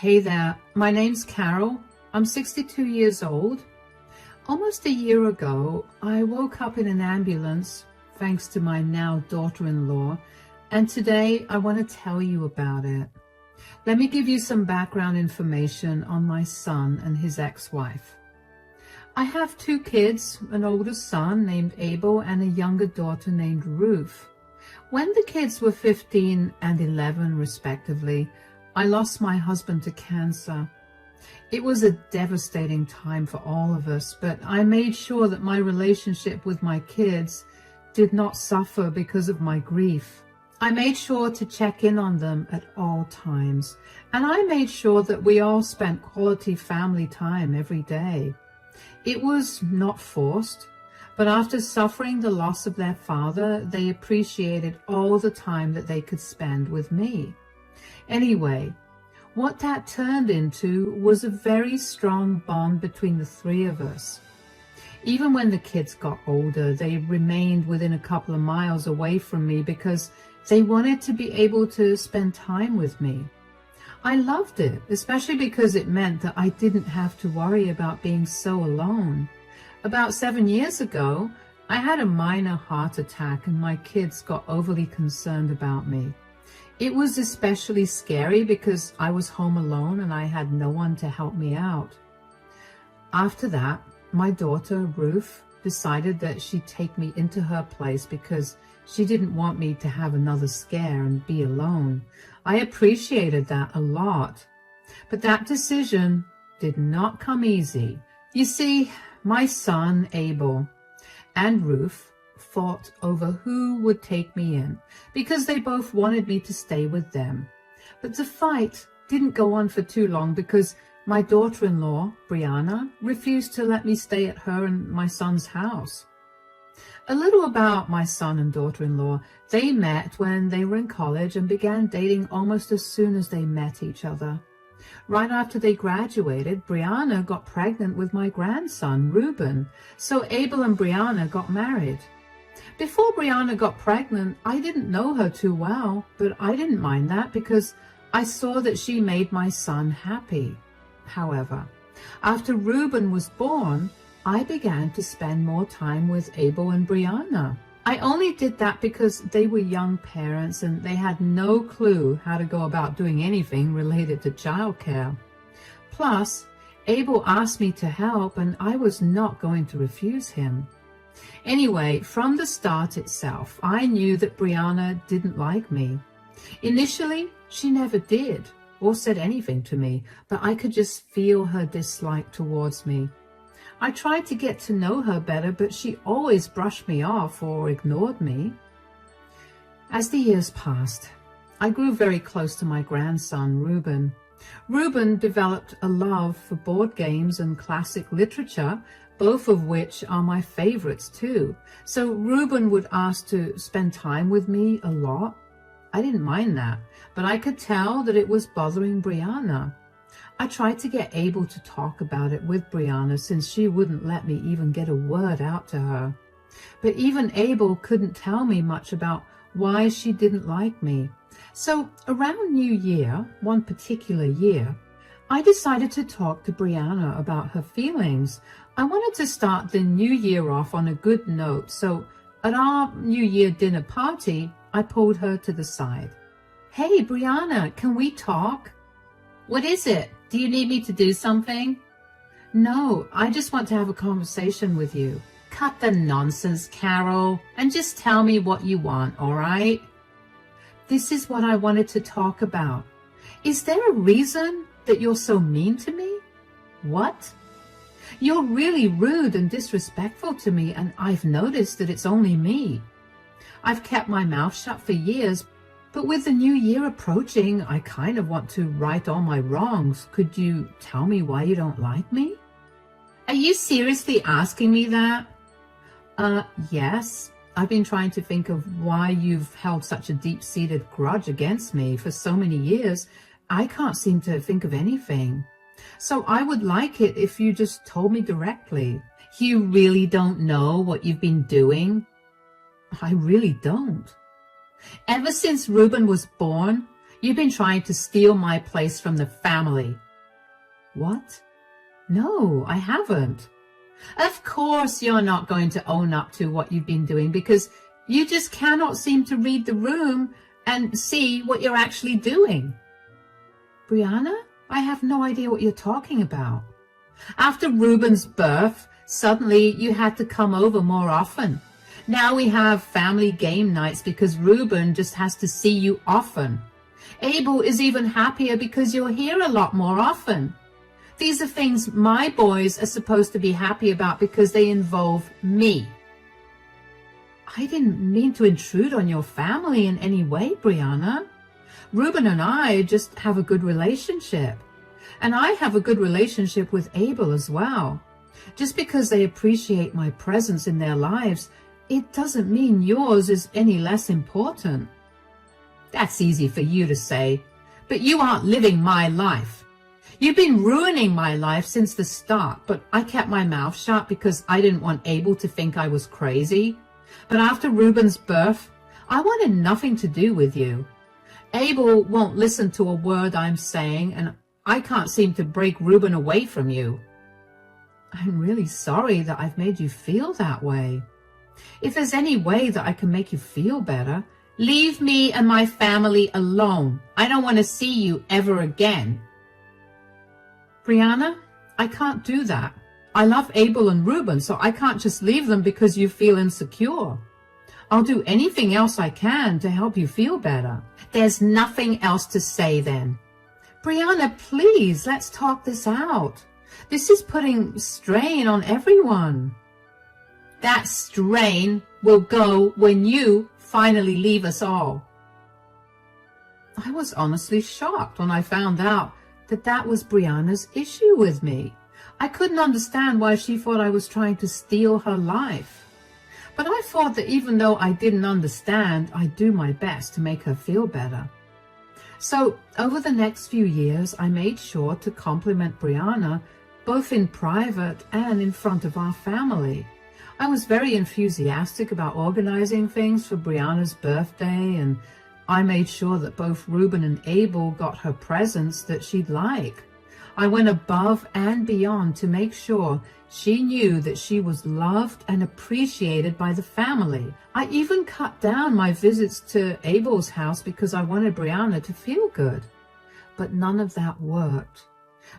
Hey there, my name's Carol. I'm 62 years old. Almost a year ago, I woke up in an ambulance thanks to my now daughter-in-law, and today I want to tell you about it. Let me give you some background information on my son and his ex-wife. I have two kids, an older son named Abel and a younger daughter named Ruth. When the kids were 15 and 11 respectively, I lost my husband to cancer. It was a devastating time for all of us, but I made sure that my relationship with my kids did not suffer because of my grief. I made sure to check in on them at all times, and I made sure that we all spent quality family time every day. It was not forced, but after suffering the loss of their father, they appreciated all the time that they could spend with me. Anyway, what that turned into was a very strong bond between the three of us. Even when the kids got older, they remained within a couple of miles away from me because they wanted to be able to spend time with me. I loved it, especially because it meant that I didn't have to worry about being so alone. About 7 years ago, I had a minor heart attack and my kids got overly concerned about me. It was especially scary because I was home alone and I had no one to help me out. After that, my daughter, Ruth, decided that she'd take me into her place because she didn't want me to have another scare and be alone. I appreciated that a lot. But that decision did not come easy. You see, my son, Abel, and Ruth fought over who would take me in because they both wanted me to stay with them. But the fight didn't go on for too long because my daughter-in-law, Brianna, refused to let me stay at her and my son's house. A little about my son and daughter-in-law. They met when they were in college and began dating almost as soon as they met each other. Right after they graduated, Brianna got pregnant with my grandson, Reuben, so Abel and Brianna got married. Before Brianna got pregnant, I didn't know her too well, but I didn't mind that because I saw that she made my son happy. However, after Reuben was born, I began to spend more time with Abel and Brianna. I only did that because they were young parents and they had no clue how to go about doing anything related to childcare. Plus, Abel asked me to help and I was not going to refuse him. Anyway, from the start itself, I knew that Brianna didn't like me. Initially, she never did or said anything to me, but I could just feel her dislike towards me. I tried to get to know her better, but she always brushed me off or ignored me. As the years passed, I grew very close to my grandson, Reuben. Reuben developed a love for board games and classic literature, both of which are my favorites too. So Reuben would ask to spend time with me a lot. I didn't mind that, but I could tell that it was bothering Brianna. I tried to get Abel to talk about it with Brianna since she wouldn't let me even get a word out to her. But even Abel couldn't tell me much about why she didn't like me. So around New Year, one particular year, I decided to talk to Brianna about her feelings. I wanted to start the new year off on a good note, so at our New Year dinner party, I pulled her to the side. "Hey, Brianna, can we talk?" "What is it? Do you need me to do something?" "No, I just want to have a conversation with you." "Cut the nonsense, Carol, and just tell me what you want, all right?" "This is what I wanted to talk about. Is there a reason that you're so mean to me?" "What?" "You're really rude and disrespectful to me, and I've noticed that it's only me. I've kept my mouth shut for years, but with the new year approaching, I kind of want to right all my wrongs. Could you tell me why you don't like me?" "Are you seriously asking me that?" Yes. I've been trying to think of why you've held such a deep-seated grudge against me for so many years. I can't seem to think of anything. So I would like it if you just told me directly." "You really don't know what you've been doing?" "I really don't." "Ever since Reuben was born, You've been trying to steal my place from the family. What? No, I haven't. Of course you're not going to own up to what you've been doing because you just cannot seem to read the room and see what you're actually doing. Brianna, I have no idea what you're talking about. After Ruben's birth, suddenly you had to come over more often. Now we have family game nights because Ruben just has to see you often. Abel is even happier because you're here a lot more often. These are things my boys are supposed to be happy about because they involve me. I didn't mean to intrude on your family in any way, Brianna. Ruben and I just have a good relationship. And I have a good relationship with Abel as well. Just because they appreciate my presence in their lives, it doesn't mean yours is any less important. That's easy for you to say, but you aren't living my life. You've been ruining my life since the start, but I kept my mouth shut because I didn't want Abel to think I was crazy. But after Ruben's birth, I wanted nothing to do with you. Abel won't listen to a word I'm saying, and I can't seem to break Ruben away from you. I'm really sorry that I've made you feel that way. If there's any way that I can make you feel better, leave me and my family alone. I don't want to see you ever again. Brianna, I can't do that. I love Abel and Ruben, so I can't just leave them because you feel insecure. I'll do anything else I can to help you feel better. There's nothing else to say then. Brianna, please, let's talk this out. This is putting strain on everyone. That strain will go when you finally leave us all. I was honestly shocked when I found out that was Brianna's issue with me. I couldn't understand why she thought I was trying to steal her life. But I thought that even though I didn't understand, I'd do my best to make her feel better. So over the next few years, I made sure to compliment Brianna both in private and in front of our family. I was very enthusiastic about organizing things for Brianna's birthday, and I made sure that both Ruben and Abel got her presents that she'd like. I went above and beyond to make sure she knew that she was loved and appreciated by the family. I even cut down my visits to Abel's house because I wanted Brianna to feel good. But none of that worked.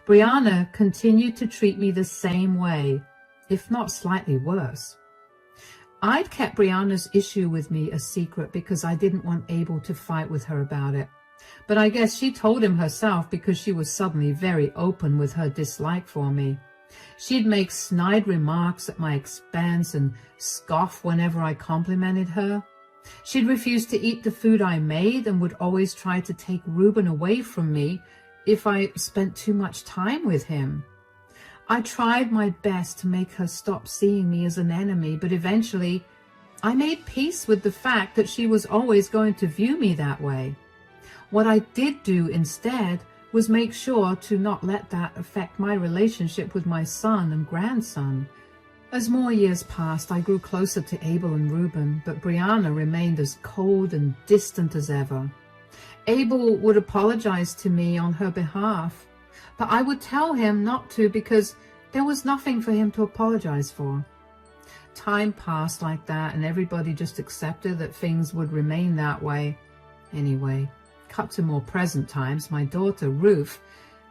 Brianna continued to treat me the same way, if not slightly worse. I'd kept Brianna's issue with me a secret because I didn't want Abel to fight with her about it. But I guess she told him herself because she was suddenly very open with her dislike for me. She'd make snide remarks at my expense and scoff whenever I complimented her. She'd refuse to eat the food I made and would always try to take Ruben away from me if I spent too much time with him. I tried my best to make her stop seeing me as an enemy, but eventually I made peace with the fact that she was always going to view me that way. What I did do instead was make sure to not let that affect my relationship with my son and grandson. As more years passed, I grew closer to Abel and Ruben, but Brianna remained as cold and distant as ever. Abel would apologize to me on her behalf, but I would tell him not to because there was nothing for him to apologize for. Time passed like that, and everybody just accepted that things would remain that way. Anyway, cut to more present times, my daughter, Ruth,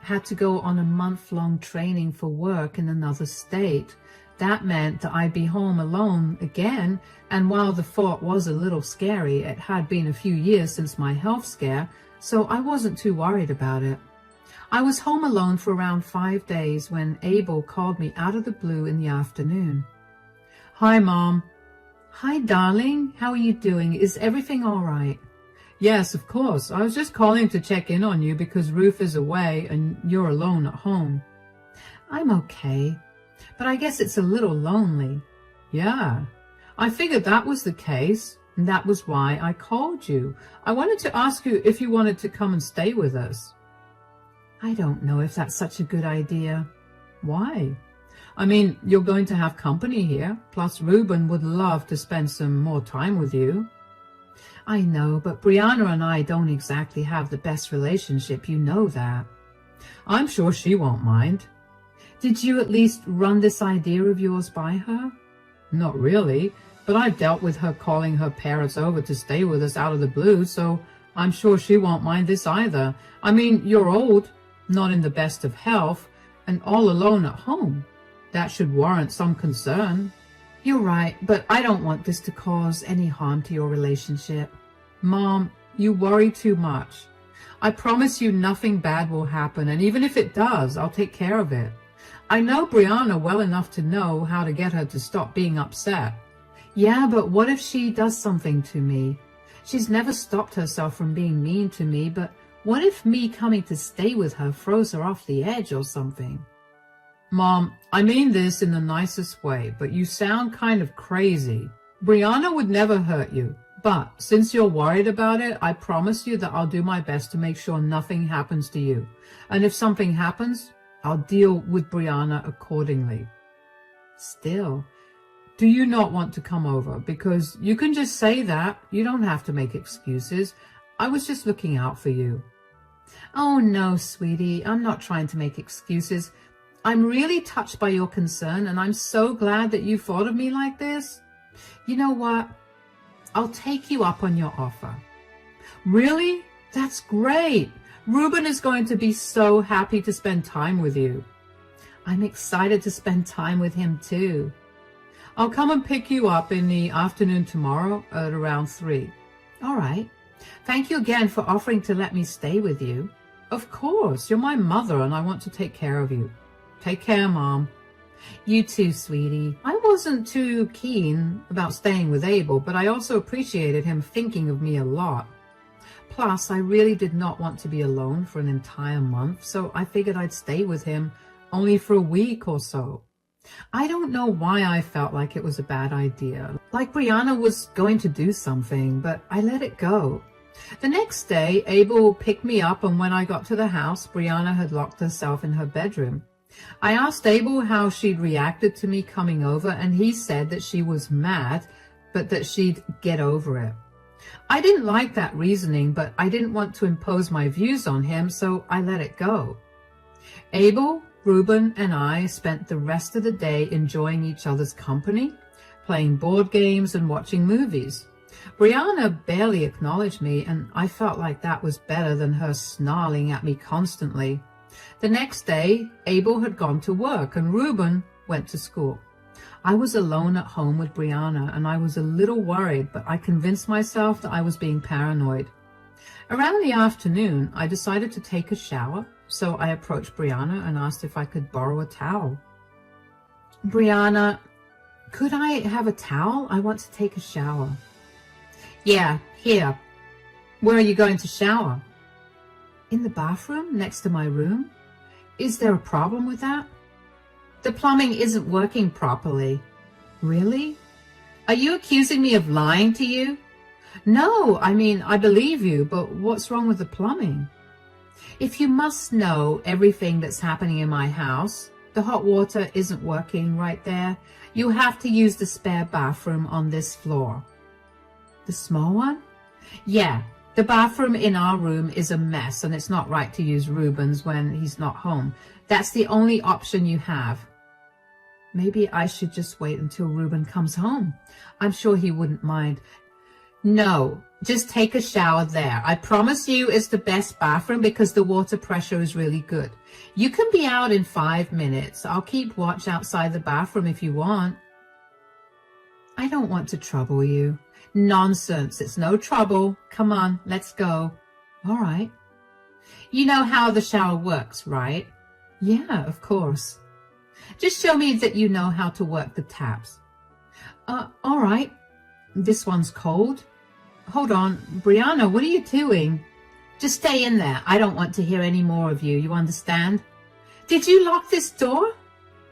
had to go on a month-long training for work in another state. That meant that I'd be home alone again, and while the thought was a little scary, it had been a few years since my health scare, so I wasn't too worried about it. I was home alone for around 5 days when Abel called me out of the blue in the afternoon. "Hi, Mom." "Hi, darling. How are you doing? Is everything all right?" "Yes, of course. I was just calling to check in on you because Ruth is away and you're alone at home." "I'm okay, but I guess it's a little lonely." "Yeah, I figured that was the case, and that was why I called you. I wanted to ask you if you wanted to come and stay with us." "I don't know if that's such a good idea." "Why?" "I mean, you're going to have company here, plus Ruben would love to spend some more time with you." I know, but Brianna and I don't exactly have the best relationship, you know that. I'm sure she won't mind. Did you at least run this idea of yours by her? Not really, but I've dealt with her calling her parents over to stay with us out of the blue, so I'm sure she won't mind this either. I mean, you're old, not in the best of health, and all alone at home. That should warrant some concern. You're right, but I don't want this to cause any harm to your relationship. Mom, you worry too much. I promise you nothing bad will happen, and even if it does, I'll take care of it. I know Brianna well enough to know how to get her to stop being upset. Yeah, but what if she does something to me? She's never stopped herself from being mean to me, but what if me coming to stay with her throws her off the edge or something? Mom, I mean this in the nicest way, but you sound kind of crazy. Brianna would never hurt you, but since you're worried about it, I promise you that I'll do my best to make sure nothing happens to you. And if something happens, I'll deal with Brianna accordingly. Still, do you not want to come over? Because you can just say that. You don't have to make excuses. I was just looking out for you. Oh no, sweetie, I'm not trying to make excuses. I'm really touched by your concern, and I'm so glad that you thought of me like this. You know what? I'll take you up on your offer. Really? That's great. Ruben is going to be so happy to spend time with you. I'm excited to spend time with him too. I'll come and pick you up in the afternoon tomorrow at around 3. All right. Thank you again for offering to let me stay with you. Of course, you're my mother and I want to take care of you. Take care, Mom. You too, sweetie. I wasn't too keen about staying with Abel, but I also appreciated him thinking of me a lot. Plus, I really did not want to be alone for an entire month, so I figured I'd stay with him only for a week or so. I don't know why I felt like it was a bad idea, like Brianna was going to do something, but I let it go. The next day, Abel picked me up, and when I got to the house, Brianna had locked herself in her bedroom. I asked Abel how she'd reacted to me coming over, and he said that she was mad, but that she'd get over it. I didn't like that reasoning, but I didn't want to impose my views on him, so I let it go. Abel, Ruben, and I spent the rest of the day enjoying each other's company, playing board games and watching movies. Brianna barely acknowledged me, and I felt like that was better than her snarling at me constantly. The next day, Abel had gone to work and Ruben went to school. I was alone at home with Brianna, and I was a little worried, but I convinced myself that I was being paranoid. Around the afternoon, I decided to take a shower, so I approached Brianna and asked if I could borrow a towel. Brianna, could I have a towel? I want to take a shower. Yeah, here. Where are you going to shower? In the bathroom next to my room. Is there a problem with that? The plumbing isn't working properly. Really? Are you accusing me of lying to you? No, I mean, I believe you, but what's wrong with the plumbing? If you must know everything that's happening in my house, the hot water isn't working right there. You have to use the spare bathroom on this floor. The small one? Yeah, the bathroom in our room is a mess, and it's not right to use Ruben's when he's not home. That's the only option you have. Maybe I should just wait until Ruben comes home. I'm sure he wouldn't mind. No, just take a shower there. I promise you it's the best bathroom because the water pressure is really good. You can be out in 5 minutes. I'll keep watch outside the bathroom if you want. I don't want to trouble you. Nonsense, it's no trouble. Come on, let's go. All right. You know how the shower works, right? Yeah, of course. Just show me that you know how to work the taps. All right. This one's cold. Hold on. Brianna, what are you doing? Just stay in there. I don't want to hear any more of you. You understand? Did you lock this door?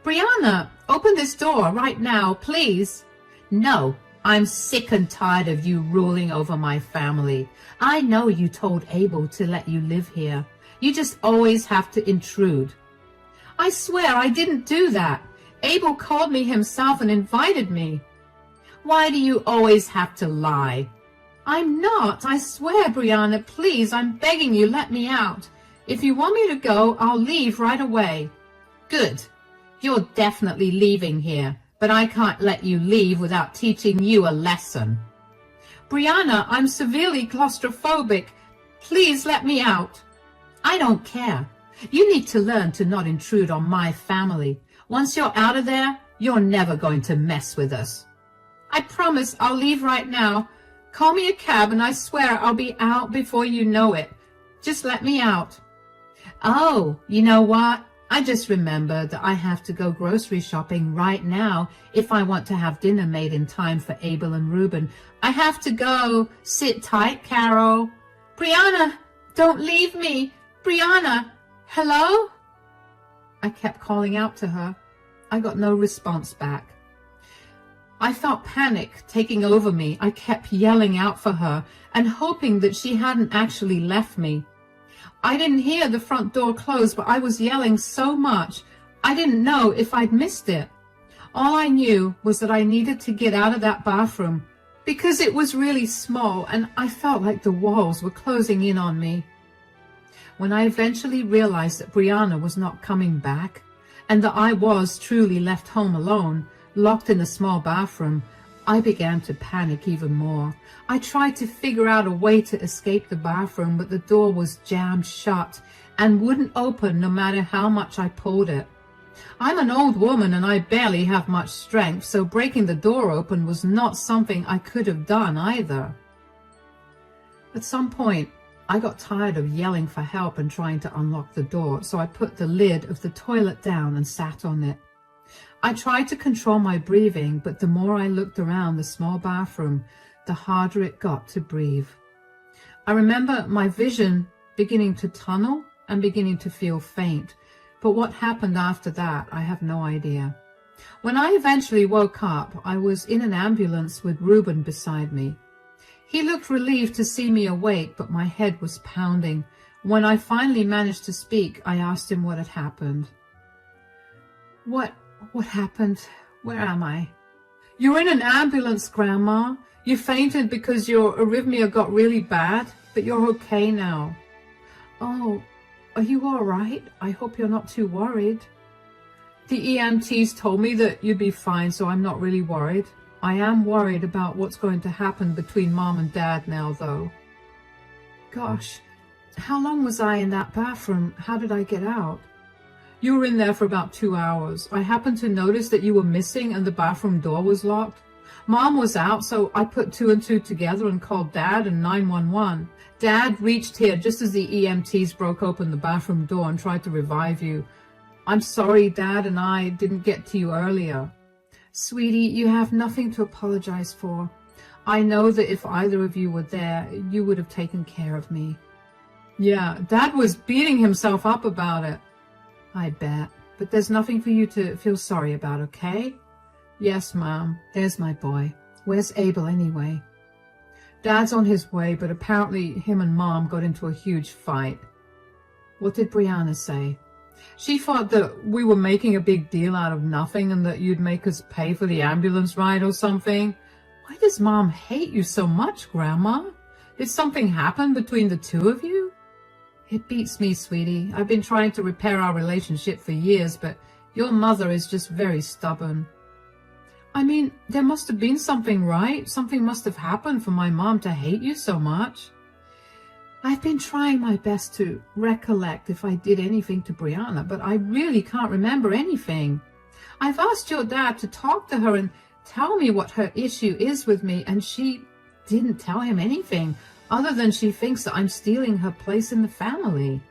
Brianna, open this door right now, please. No, I'm sick and tired of you ruling over my family. I know you told Abel to let you live here. You just always have to intrude. I swear I didn't do that. Abel called me himself and invited me. Why do you always have to lie? I'm not. I swear, Brianna, please, I'm begging you, let me out. If you want me to go, I'll leave right away. Good. You're definitely leaving here, but I can't let you leave without teaching you a lesson. Brianna, I'm severely claustrophobic. Please let me out. I don't care. You need to learn to not intrude on my family. Once you're out of there, you're never going to mess with us. I promise I'll leave right now. Call me a cab and I swear I'll be out before you know it. Just let me out. Oh, you know what? I just remembered that I have to go grocery shopping right now if I want to have dinner made in time for Abel and Reuben. I have to go. Sit tight, Carol. Brianna, don't leave me. Brianna, hello? I kept calling out to her. I got no response back. I felt panic taking over me. I kept yelling out for her and hoping that she hadn't actually left me. I didn't hear the front door close, but I was yelling so much, I didn't know if I'd missed it. All I knew was that I needed to get out of that bathroom because it was really small and I felt like the walls were closing in on me. When I eventually realized that Brianna was not coming back and that I was truly left home alone, locked in a small bathroom, I began to panic even more. I tried to figure out a way to escape the bathroom, but the door was jammed shut and wouldn't open no matter how much I pulled it. I'm an old woman and I barely have much strength, so breaking the door open was not something I could have done either. At some point, I got tired of yelling for help and trying to unlock the door, so I put the lid of the toilet down and sat on it. I tried to control my breathing, but the more I looked around the small bathroom, the harder it got to breathe. I remember my vision beginning to tunnel and beginning to feel faint, but what happened after that, I have no idea. When I eventually woke up, I was in an ambulance with Reuben beside me. He looked relieved to see me awake, but my head was pounding. When I finally managed to speak, I asked him what had happened. What happened? Where am I? You're in an ambulance, Grandma. You fainted because your arrhythmia got really bad, but you're okay now. Oh, are you all right? I hope you're not too worried. The EMTs told me that you'd be fine, so I'm not really worried. I am worried about what's going to happen between Mom and Dad now, though. Gosh, how long was I in that bathroom? How did I get out? You were in there for about 2 hours. I happened to notice that you were missing and the bathroom door was locked. Mom was out, so I put 2 and 2 together and called Dad and 911. Dad reached here just as the EMTs broke open the bathroom door and tried to revive you. I'm sorry Dad and I didn't get to you earlier. Sweetie, you have nothing to apologize for. I know that if either of you were there, you would have taken care of me. Yeah, Dad was beating himself up about it. I bet, but there's nothing for you to feel sorry about, okay? Yes, Mom, there's my boy. Where's Abel anyway? Dad's on his way, but apparently him and Mom got into a huge fight. What did Brianna say? She thought that we were making a big deal out of nothing and that you'd make us pay for the ambulance ride or something. Why does Mom hate you so much, Grandma? Did something happen between the two of you? It beats me, sweetie. I've been trying to repair our relationship for years, but your mother is just very stubborn. I mean, there must have been something, right? Something must have happened for my mom to hate you so much. I've been trying my best to recollect if I did anything to Brianna, but I really can't remember anything. I've asked your dad to talk to her and tell me what her issue is with me, and she didn't tell him anything, other than she thinks that I'm stealing her place in the family.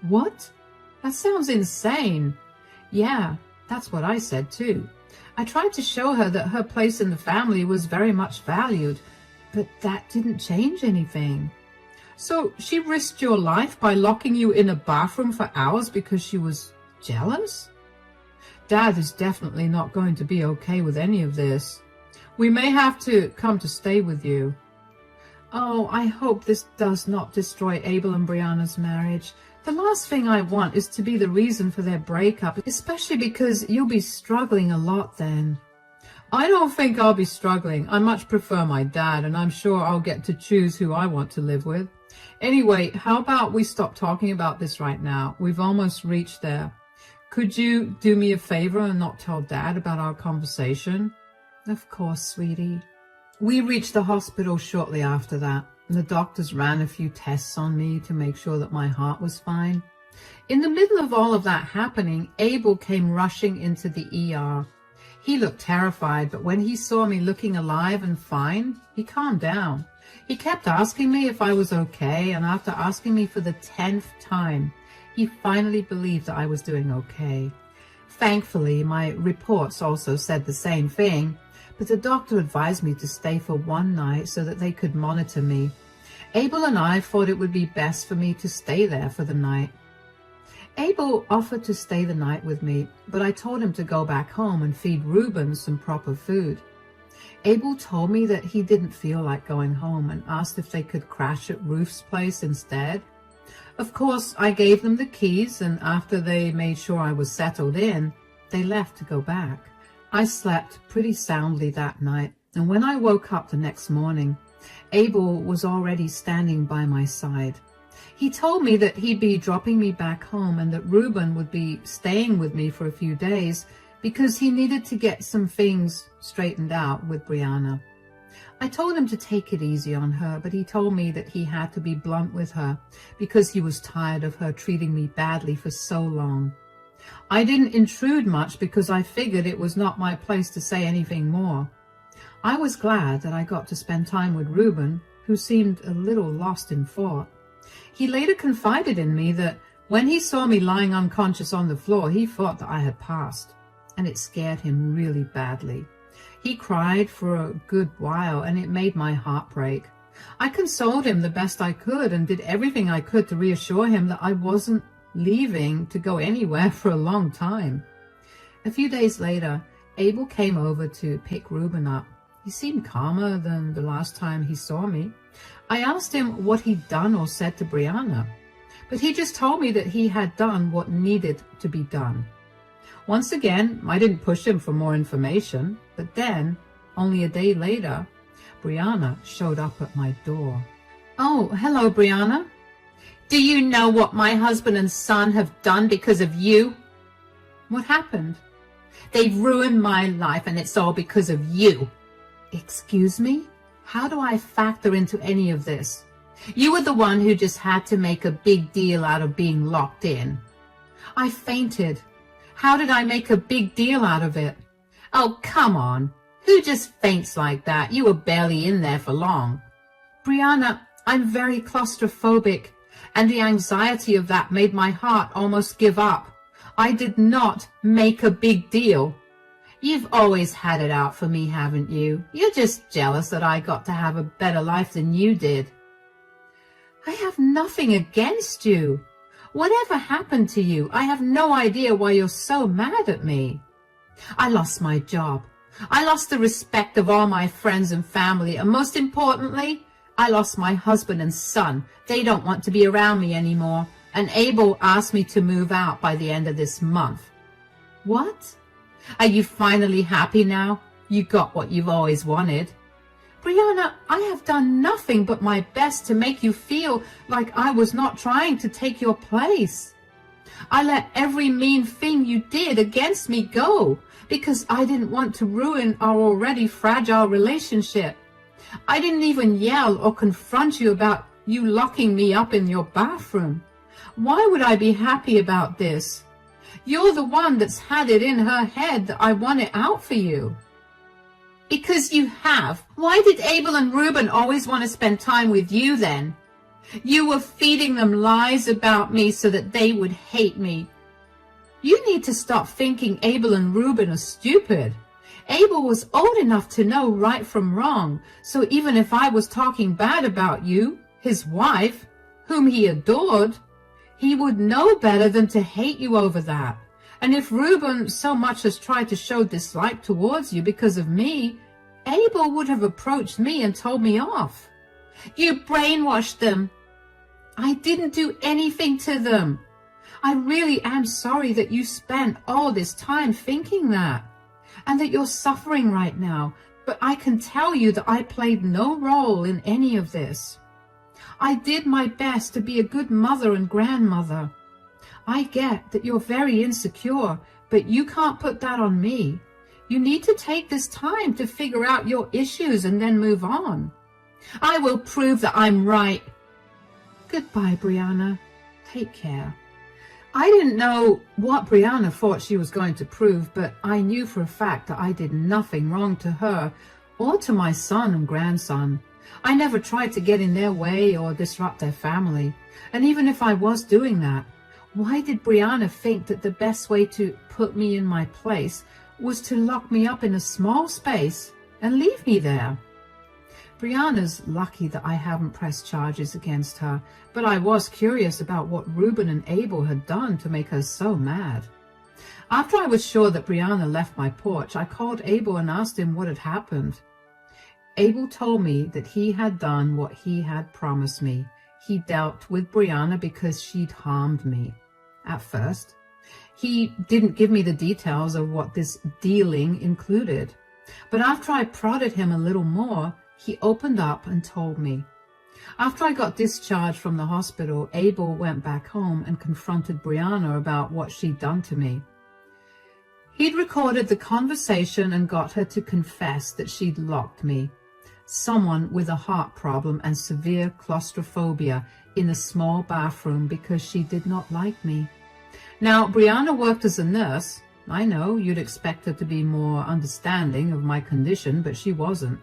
What? That sounds insane. Yeah, that's what I said too. I tried to show her that her place in the family was very much valued, but that didn't change anything. So she risked your life by locking you in a bathroom for hours because she was jealous? Dad is definitely not going to be okay with any of this. We may have to come to stay with you. Oh, I hope this does not destroy Abel and Brianna's marriage. The last thing I want is to be the reason for their breakup, especially because you'll be struggling a lot then. I don't think I'll be struggling. I much prefer my dad, and I'm sure I'll get to choose who I want to live with. Anyway, how about we stop talking about this right now? We've almost reached there. Could you do me a favor and not tell Dad about our conversation? Of course, sweetie. We reached the hospital shortly after that. The doctors ran a few tests on me to make sure that my heart was fine. In the middle of all of that happening, Abel came rushing into the ER. He looked terrified, but when he saw me looking alive and fine, he calmed down. He kept asking me if I was okay, and after asking me for the 10th time, he finally believed that I was doing okay. Thankfully, my reports also said the same thing, but the doctor advised me to stay for one night so that they could monitor me. Abel and I thought it would be best for me to stay there for the night. Abel offered to stay the night with me, but I told him to go back home and feed Reuben some proper food. Abel told me that he didn't feel like going home and asked if they could crash at Ruth's place instead. Of course, I gave them the keys, and after they made sure I was settled in, they left to go back. I slept pretty soundly that night, and when I woke up the next morning, Abel was already standing by my side. He told me that he'd be dropping me back home and that Reuben would be staying with me for a few days because he needed to get some things straightened out with Brianna. I told him to take it easy on her, but he told me that he had to be blunt with her because he was tired of her treating me badly for so long. I didn't intrude much because I figured it was not my place to say anything more. I was glad that I got to spend time with Reuben, who seemed a little lost in thought. He later confided in me that when he saw me lying unconscious on the floor, he thought that I had passed, and it scared him really badly. He cried for a good while, and it made my heart break. I consoled him the best I could and did everything I could to reassure him that I wasn't leaving to go anywhere for a long time. A few days later, Abel came over to pick Reuben up. He seemed calmer than the last time he saw me. I asked him what he'd done or said to Brianna, but he just told me that he had done what needed to be done. Once again, I didn't push him for more information, but then, only a day later, Brianna showed up at my door. Oh, hello, Brianna. Do you know what my husband and son have done because of you? What happened? They've ruined my life, and it's all because of you. Excuse me? How do I factor into any of this? You were the one who just had to make a big deal out of being locked in. I fainted. How did I make a big deal out of it? Oh, come on. Who just faints like that? You were barely in there for long. Brianna, I'm very claustrophobic, and the anxiety of that made my heart almost give up. I did not make a big deal. You've always had it out for me, haven't you? You're just jealous that I got to have a better life than you did. I have nothing against you. Whatever happened to you? I have no idea why you're so mad at me. I lost my job. I lost the respect of all my friends and family, and most importantly, I lost my husband and son. They don't want to be around me anymore, and Abel asked me to move out by the end of this month. What? Are you finally happy now? You got what you've always wanted. Brianna, I have done nothing but my best to make you feel like I was not trying to take your place. I let every mean thing you did against me go because I didn't want to ruin our already fragile relationship. I didn't even yell or confront you about you locking me up in your bathroom. Why would I be happy about this? You're the one that's had it in her head that I want it out for you. Because you have. Why did Abel and Reuben always want to spend time with you then? You were feeding them lies about me so that they would hate me. You need to stop thinking Abel and Reuben are stupid. Abel was old enough to know right from wrong, so even if I was talking bad about you, his wife, whom he adored, he would know better than to hate you over that. And if Reuben so much as tried to show dislike towards you because of me, Abel would have approached me and told me off. You brainwashed them. I didn't do anything to them. I really am sorry that you spent all this time thinking that. and that you're suffering right now, but I can tell you that I played no role in any of this. I did my best to be a good mother and grandmother. I get that you're very insecure, but you can't put that on me. You need to take this time to figure out your issues and then move on. I will prove that I'm right. Goodbye, Brianna. Take care. I didn't know what Brianna thought she was going to prove, but I knew for a fact that I did nothing wrong to her or to my son and grandson. I never tried to get in their way or disrupt their family. And even if I was doing that, why did Brianna think that the best way to put me in my place was to lock me up in a small space and leave me there? Brianna's lucky that I haven't pressed charges against her, but I was curious about what Ruben and Abel had done to make her so mad. After I was sure that Brianna left my porch, I called Abel and asked him what had happened. Abel told me that he had done what he had promised me. He dealt with Brianna because she'd harmed me. At first, he didn't give me the details of what this dealing included. But after I prodded him a little more, he opened up and told me. After I got discharged from the hospital, Abel went back home and confronted Brianna about what she'd done to me. He'd recorded the conversation and got her to confess that she'd locked me, someone with a heart problem and severe claustrophobia, in a small bathroom because she did not like me. Now, Brianna worked as a nurse. I know you'd expect her to be more understanding of my condition, but she wasn't.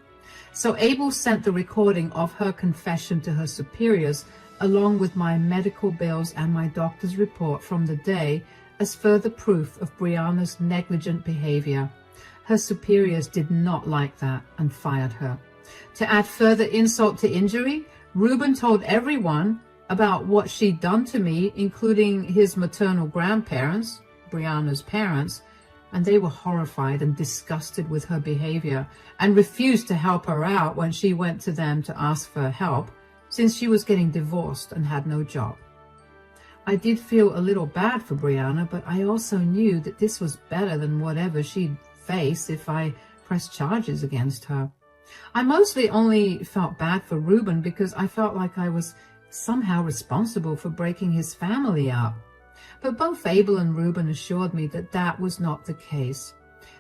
So Abel sent the recording of her confession to her superiors, along with my medical bills and my doctor's report from the day, as further proof of Brianna's negligent behavior. Her superiors did not like that and fired her. To add further insult to injury, Ruben told everyone about what she'd done to me, including his maternal grandparents, Brianna's parents, and they were horrified and disgusted with her behavior and refused to help her out when she went to them to ask for help, since she was getting divorced and had no job. I did feel a little bad for Brianna, but I also knew that this was better than whatever she'd face if I pressed charges against her. I mostly only felt bad for Ruben because I felt like I was somehow responsible for breaking his family up. But both Abel and Ruben assured me that that was not the case.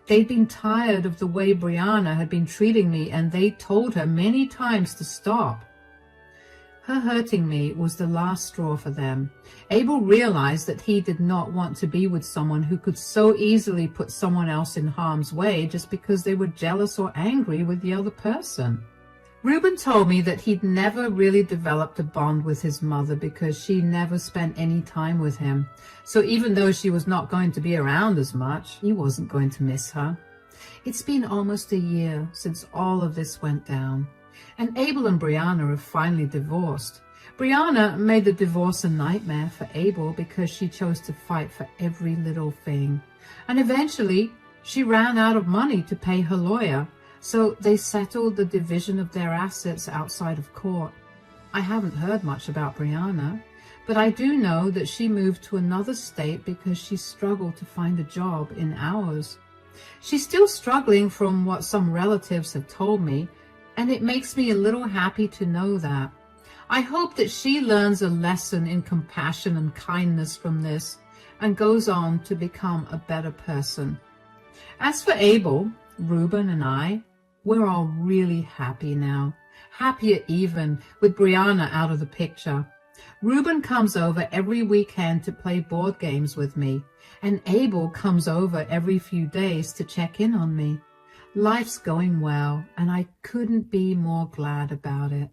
They'd been tired of the way Brianna had been treating me, and they told her many times to stop. Her hurting me was the last straw for them. Abel realized that he did not want to be with someone who could so easily put someone else in harm's way just because they were jealous or angry with the other person. Ruben told me that he'd never really developed a bond with his mother because she never spent any time with him. So even though she was not going to be around as much, he wasn't going to miss her. It's been almost a year since all of this went down, and Abel and Brianna have finally divorced. Brianna made the divorce a nightmare for Abel because she chose to fight for every little thing. And eventually, she ran out of money to pay her lawyer, so they settled the division of their assets outside of court. I haven't heard much about Brianna, but I do know that she moved to another state because she struggled to find a job in ours. She's still struggling from what some relatives have told me, and it makes me a little happy to know that. I hope that she learns a lesson in compassion and kindness from this and goes on to become a better person. As for Abel, Ruben, and I, we're all really happy now, happier even with Brianna out of the picture. Ruben comes over every weekend to play board games with me, and Abel comes over every few days to check in on me. Life's going well, and I couldn't be more glad about it.